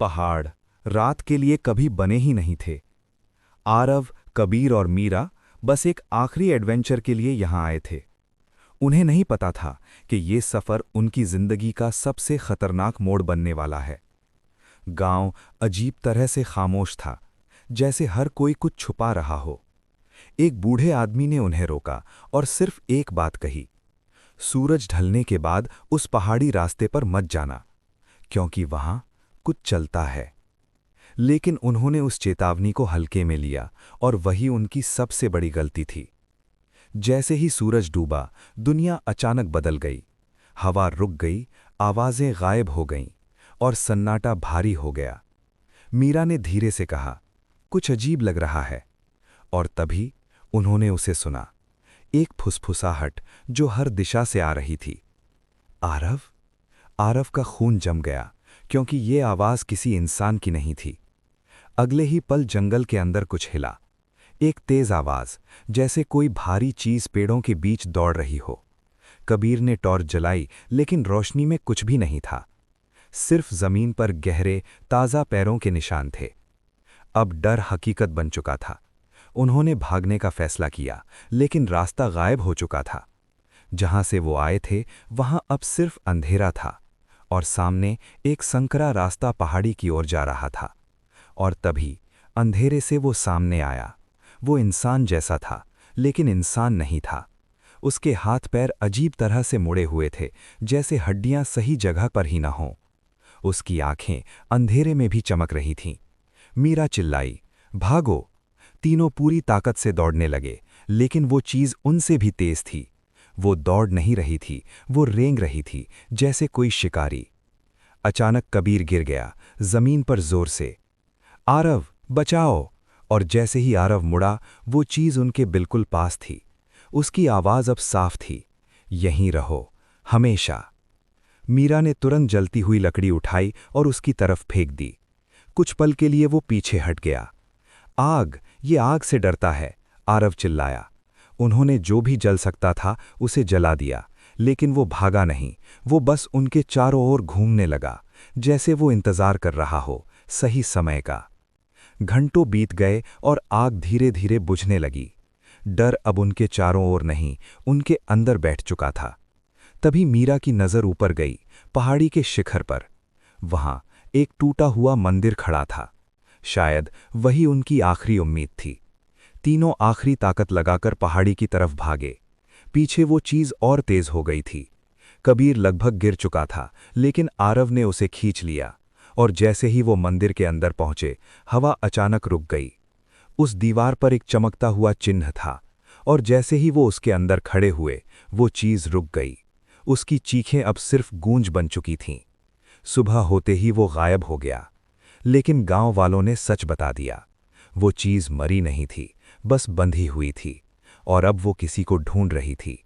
पहाड़ रात के लिए कभी बने ही नहीं थे। आरव, कबीर और मीरा बस एक आखिरी एडवेंचर के लिए यहाँ आए थे। उन्हें नहीं पता था कि ये सफ़र उनकी ज़िंदगी का सबसे खतरनाक मोड़ बनने वाला है। गांव अजीब तरह से खामोश था, जैसे हर कोई कुछ छुपा रहा हो। एक बूढ़े आदमी ने उन्हें रोका और सिर्फ एक बात कही, सूरज ढलने के बाद उस पहाड़ी रास्ते पर मत जाना, क्योंकि वहां कुछ चलता है। लेकिन उन्होंने उस चेतावनी को हल्के में लिया और वही उनकी सबसे बड़ी गलती थी। जैसे ही सूरज डूबा, दुनिया अचानक बदल गई। हवा रुक गई, आवाज़ें गायब हो गईं और सन्नाटा भारी हो गया। मीरा ने धीरे से कहा, कुछ अजीब लग रहा है। और तभी उन्होंने उसे सुना, एक फुसफुसाहट जो हर दिशा से आ रही थी। आरव? आरव का खून जम गया, क्योंकि ये आवाज़ किसी इंसान की नहीं थी। अगले ही पल जंगल के अंदर कुछ हिला। एक तेज आवाज़, जैसे कोई भारी चीज़ पेड़ों के बीच दौड़ रही हो। कबीर ने टॉर्च जलाई, लेकिन रोशनी में कुछ भी नहीं था। सिर्फ जमीन पर गहरे, ताज़ा पैरों के निशान थे। अब डर हकीकत बन चुका था। उन्होंने भागने का फैसला किया, लेकिन रास्ता गायब हो चुका था। जहां से वो आए थे, वहां अब सिर्फ अंधेरा था और सामने एक संकरा रास्ता पहाड़ी की ओर जा रहा था। और तभी अंधेरे से वो सामने आया। वो इंसान जैसा था, लेकिन इंसान नहीं था। उसके हाथ पैर अजीब तरह से मुड़े हुए थे, जैसे हड्डियां सही जगह पर ही न हों। उसकी आंखें अंधेरे में भी चमक रही थीं। मीरा चिल्लाई, भागो! तीनों पूरी ताकत से दौड़ने लगे, लेकिन वो चीज़ उनसे भी तेज थी। वो दौड़ नहीं रही थी, वो रेंग रही थी, जैसे कोई शिकारी। अचानक कबीर गिर गया, जमीन पर जोर से। आरव, बचाओ! और जैसे ही आरव मुड़ा, वो चीज़ उनके बिल्कुल पास थी। उसकी आवाज़ अब साफ थी, यहीं रहो, हमेशा। मीरा ने तुरंत जलती हुई लकड़ी उठाई और उसकी तरफ फेंक दी। कुछ पल के लिए वो पीछे हट गया। आग, ये आग से डरता है, आरव चिल्लाया। उन्होंने जो भी जल सकता था उसे जला दिया, लेकिन वो भागा नहीं। वो बस उनके चारों ओर घूमने लगा, जैसे वो इंतजार कर रहा हो, सही समय का। घंटों बीत गए और आग धीरे धीरे बुझने लगी। डर अब उनके चारों ओर नहीं, उनके अंदर बैठ चुका था। तभी मीरा की नज़र ऊपर गई, पहाड़ी के शिखर पर। वहां एक टूटा हुआ मंदिर खड़ा था। शायद वही उनकी आखिरी उम्मीद थी। तीनों आखिरी ताकत लगाकर पहाड़ी की तरफ भागे। पीछे वो चीज़ और तेज हो गई थी। कबीर लगभग गिर चुका था, लेकिन आरव ने उसे खींच लिया। और जैसे ही वो मंदिर के अंदर पहुंचे, हवा अचानक रुक गई। उस दीवार पर एक चमकता हुआ चिन्ह था, और जैसे ही वो उसके अंदर खड़े हुए, वो चीज़ रुक गई। उसकी चीखें अब सिर्फ गूंज बन चुकी थीं। सुबह होते ही वो गायब हो गया। लेकिन गांव वालों ने सच बता दिया, वो चीज़ मरी नहीं थी, बस बंधी हुई थी, और अब वो किसी को ढूंढ रही थी।